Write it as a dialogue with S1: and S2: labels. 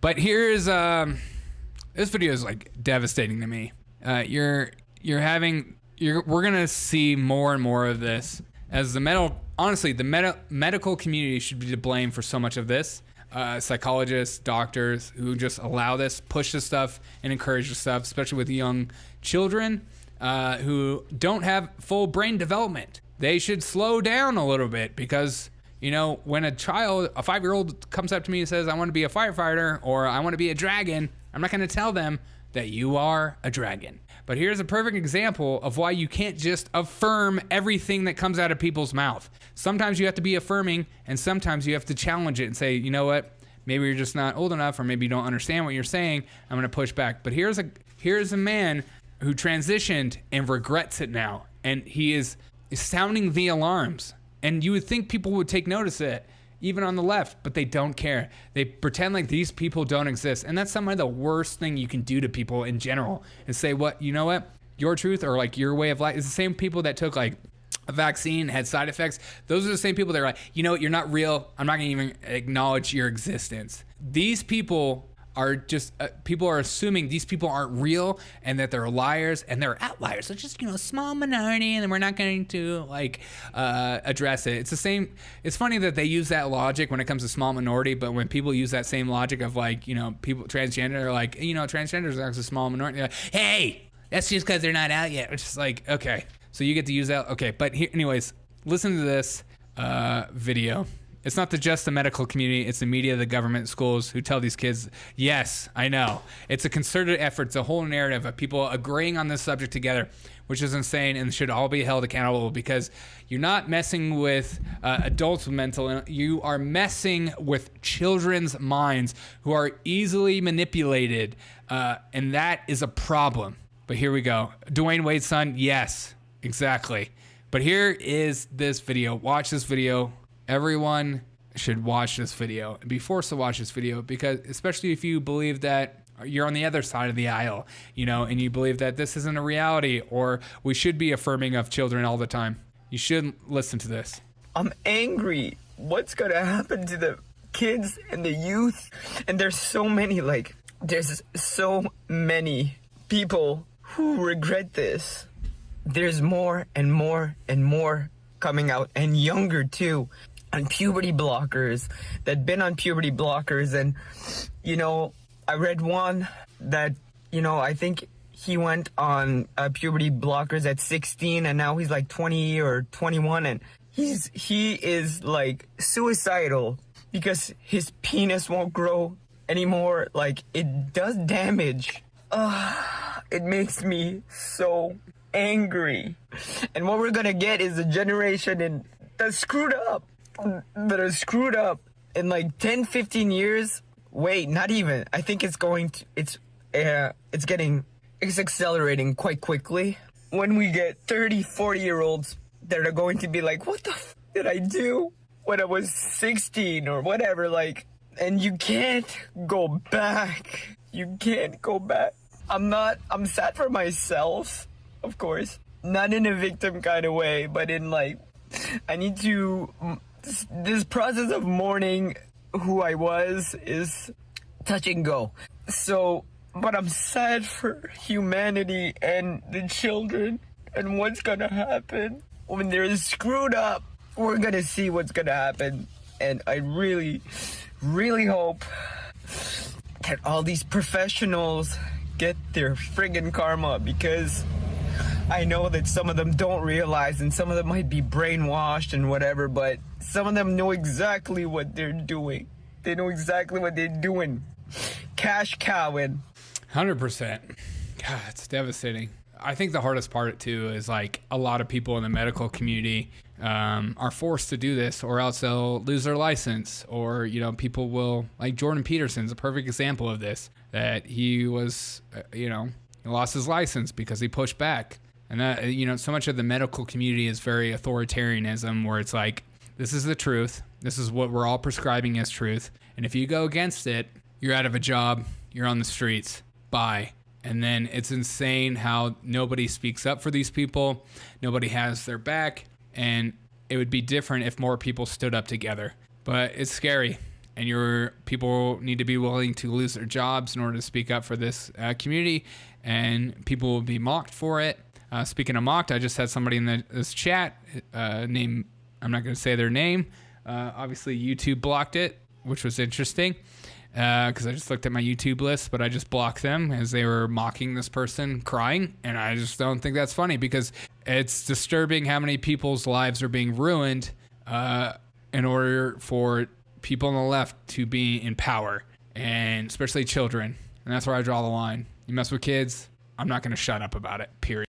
S1: But here's this video is like devastating to me. We're gonna see more and more of this as the medical community should be to blame for so much of this. Psychologists, doctors who just allow this, push this stuff, and encourage this stuff, especially with young children who don't have full brain development. They should slow down a little bit because, you know, when a 5-year-old comes up to me and says, I want to be a firefighter or I want to be a dragon, I'm not going to tell them that you are a dragon. But here's a perfect example of why you can't just affirm everything that comes out of people's mouth. Sometimes you have to be affirming, and sometimes you have to challenge it and say, you know what, maybe you're just not old enough, or maybe you don't understand what you're saying. I'm going to push back. But here's a man who transitioned and regrets it now, and he is sounding the alarms. And you would think people would take notice of it, even on the left, but they don't care. They pretend like these people don't exist. And that's some of the worst thing you can do to people in general, and say, what, you know what, your truth or like your way of life is the same people that took like a vaccine, had side effects. Those are the same people that are like, you know what, you're not real. I'm not gonna even acknowledge your existence. These people are just, people are assuming these people aren't real and that they're liars and they're outliers. So just, you know, a small minority, and we're not going to like address it. It's the same. It's funny that they use that logic when it comes to small minority, but when people use that same logic of like, you know, people transgender are like, you know, transgenders are actually a small minority. Like, hey, that's just because they're not out yet. It's just like, okay, so you get to use that. Okay, but here, anyways, listen to this video. It's not just the medical community, it's the media, the government, schools who tell these kids, yes, I know. It's a concerted effort. It's a whole narrative of people agreeing on this subject together, which is insane and should all be held accountable, because you're not messing with adults' mental, you are messing with children's minds who are easily manipulated, and that is a problem. But here we go. Dwayne Wade's son, yes, exactly. But here is this video. Watch this video. Everyone should watch this video and be forced to watch this video, because especially if you believe that you're on the other side of the aisle, you know, and you believe that this isn't a reality or we should be affirming of children all the time. You should listen to this.
S2: I'm angry. What's going to happen to the kids and the youth? And there's so many people who regret this. There's more and more and more coming out, and younger too. On puberty blockers, that been on puberty blockers. And, you know, I read one that, you know, I think he went on puberty blockers at 16, and now he's like 20 or 21, and he is like suicidal because his penis won't grow anymore. Like, it does damage. It makes me so angry. And what we're gonna get is a generation that's screwed up. That are screwed up in like 10, 15 years. Wait, not even. I think it's accelerating quite quickly. When we get 30, 40-year-olds that are going to be like, what the f did I do when I was 16 or whatever? Like, and you can't go back. You can't go back. I'm sad for myself, of course. Not in a victim kind of way, but in like, I need to... This process of mourning who I was is touch and go. So, but I'm sad for humanity and the children and what's gonna happen when they're screwed up. We're gonna see what's gonna happen. And I really, really hope that all these professionals get their friggin' karma, because I know that some of them don't realize, and some of them might be brainwashed and whatever, but some of them know exactly what they're doing. They know exactly what they're doing. Cash cowing.
S1: 100%. God, it's devastating. I think the hardest part too is like a lot of people in the medical community are forced to do this, or else they'll lose their license, or, you know, people will, like Jordan Peterson's a perfect example of this, that he was, you know, he lost his license because he pushed back. And that, you know, so much of the medical community is very authoritarianism, where it's like, this is the truth. This is what we're all prescribing as truth. And if you go against it, you're out of a job. You're on the streets. Bye. And then it's insane how nobody speaks up for these people. Nobody has their back. And it would be different if more people stood up together. But it's scary. and your people need to be willing to lose their jobs in order to speak up for this community, and people will be mocked for it. Speaking of mocked, I just had somebody in this chat named, I'm not going to say their name. Obviously, YouTube blocked it, which was interesting because I just looked at my YouTube list, but I just blocked them as they were mocking this person crying, and I just don't think that's funny because it's disturbing how many people's lives are being ruined in order for people on the left to be in power, and especially children. And that's where I draw the line. You mess with kids, I'm not going to shut up about it, period.